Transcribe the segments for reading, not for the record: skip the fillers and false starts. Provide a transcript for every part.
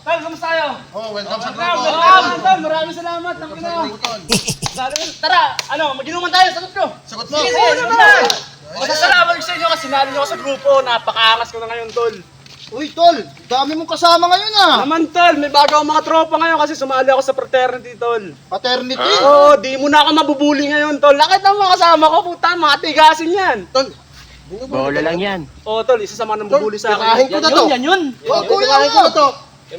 Tol, kamusta kayo? Oh, welcome sa Welcome, grupo. welcome, Tol. Maraming salamat. Ang ina. Tara, maginuman tayo. Sagot ko. Sagot mo. Sige, sagot na. Masasalamat ko sa inyo kasi sinali niyo ako sa grupo. Napakaangas ko na ngayon, Tol. Uy, tol, dami mong kasama ngayon ah. Naman, Tol. May bago akong mga tropa ngayon kasi sumali ako sa fraternity, Tol. Paternity. Oo, di mo na ako mabubuli ngayon, Tol. Lakit ang mga kasama ko, puta. Mga tigasin yan. Tol, Bola lang yan. Oo, Tol. Isa sa mga nambubuli sa tirahin ko akin. na to. Yan yun. Wag kuya, Tirahin ko na wag. to.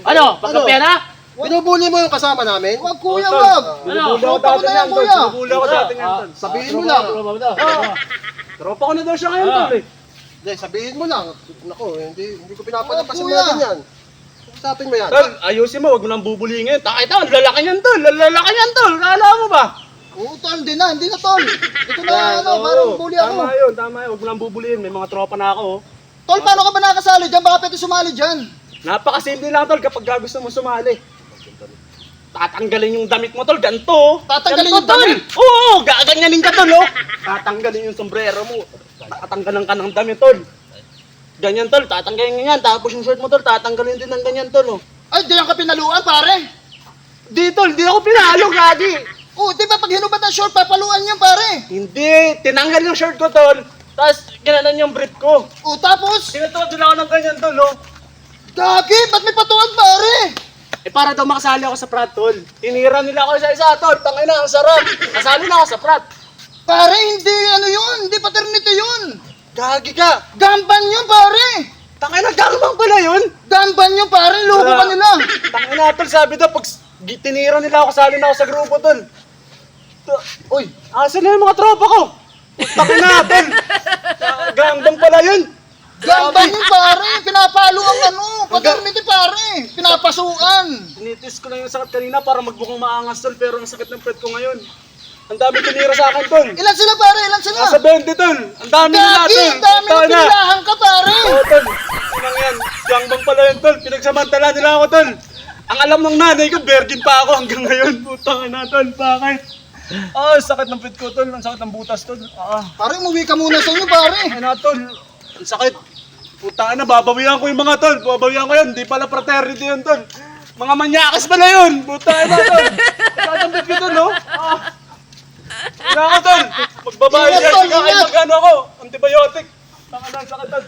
Ano? Pagkapera? Binubuli mo yung kasama namin? Wag kuya, Tol. wag. Binubuli ako Tropa ko dati na yan, yan, Tol. kuya. Binubuli ako dati yan, Tol. Sabihin mo lang. Tropa ko na daw siya ngayon, Tol. Hindi, sabihin mo lang. Naku, hindi ko pinapalapas Oh, yung kuya. mga ganyan. Usapin mo yan. Tol, ayusin mo, wag mo nang bubuli ngayon. Takita, lalaki niyan, Tol. Lalaki niyan, Tol. Kala mo ba? Oo, tol, hindi na, tol. Ito na, Oo, parang bully ako. Tama yun, tama yun. Huwag mo nang bubulihin. May mga tropa na ako. Oh. Tol, paano ka ba nakasali dyan? Baka pwede sumali dyan. Napakasimple lang, Tol, kapag gusto mo sumali. Tatanggalin yung damit mo, Tol. Ganito. Oh. Tatanggalin Ganito, yung damit? Tol. Oo, gaganyanin ka, Tol. Oh. Tatanggalin yung sombrero mo. Tatanggalan ka ng damit, Tol. Ganyan, Tol. Tatanggalin yan. Tapos yung shirt mo, Tol. Tatanggalin din ng ganyan, Tol. Oh. Ay, di lang ka pinaluan, pare. Di, Tol. Di ako pinalo, gagi. Oo, di ba pag hinubat ang short, papaluan niyan, pare. Hindi. Tinanggal yung shirt ko, Tol. Tapos, ginanan yung brief ko. Oo, tapos, Sinutuwad din ako ng ganyan, Tol. Oh. gagi, ba't may patuwad, pare? Eh para daw makasali ako sa prat, Tol. Tinira nila ako isa-isa, Tol. Tangay na, ang sarap. Kasali na ako sa prat. Pare, hindi ano yun, hindi paternity yun. Gagi ka. Gamban yun, pare. Tangay na, gagawang pala yun. Gamban yun, pare, loko ka nila. Tangay na, Tol. Sabi daw, pag tinira nila ako, kasali na ako sa grupo, Tol. Uy, Asan na yung mga tropa ko? Tangay na, Tol. Gambang pala yun. gamban yun, pare. Pinapalo ang ano, paternity, pare. Pinapasukan. Tinitis ko lang yung sakit kanina para magbukang maangas, Tol. Pero ang sakit ng pet ko ngayon. Ang dami tinira sa akin, Tol. Ilan sila, pare? Ilan sila? Nasa 20, Tol. Ang dami nila, Gagi, Tol. ang dami na Tangay na. pinilahan ka, pare. Oo, Tol. Tinang yan. Gangbang pala yun, Tol. Pinagsamantala nila ako, Tol. Ang alam ng nanay ko, virgin pa ako hanggang ngayon. Putang ina, Tol. Bakit? Ah, sakit ng pit ko, Tol. Ang sakit ng butas, Tol. Pare, umuwi ka muna sa inyo, pare. Ay na, Tol. Ang sakit. Putang ina, babawian ko yung mga, Tol. Babawian ko yun. Di pala fraternity yun, Tol. Mga manyakas pala yun. Putang ina, Tol. Sakit ng pit ko, Tol, no? Ina ako, Tol. Magbabayad Ingat, yan. Tol, Sige, ingat. mag-ano ako. Antibiotic. Tanga na, sakit, Tol.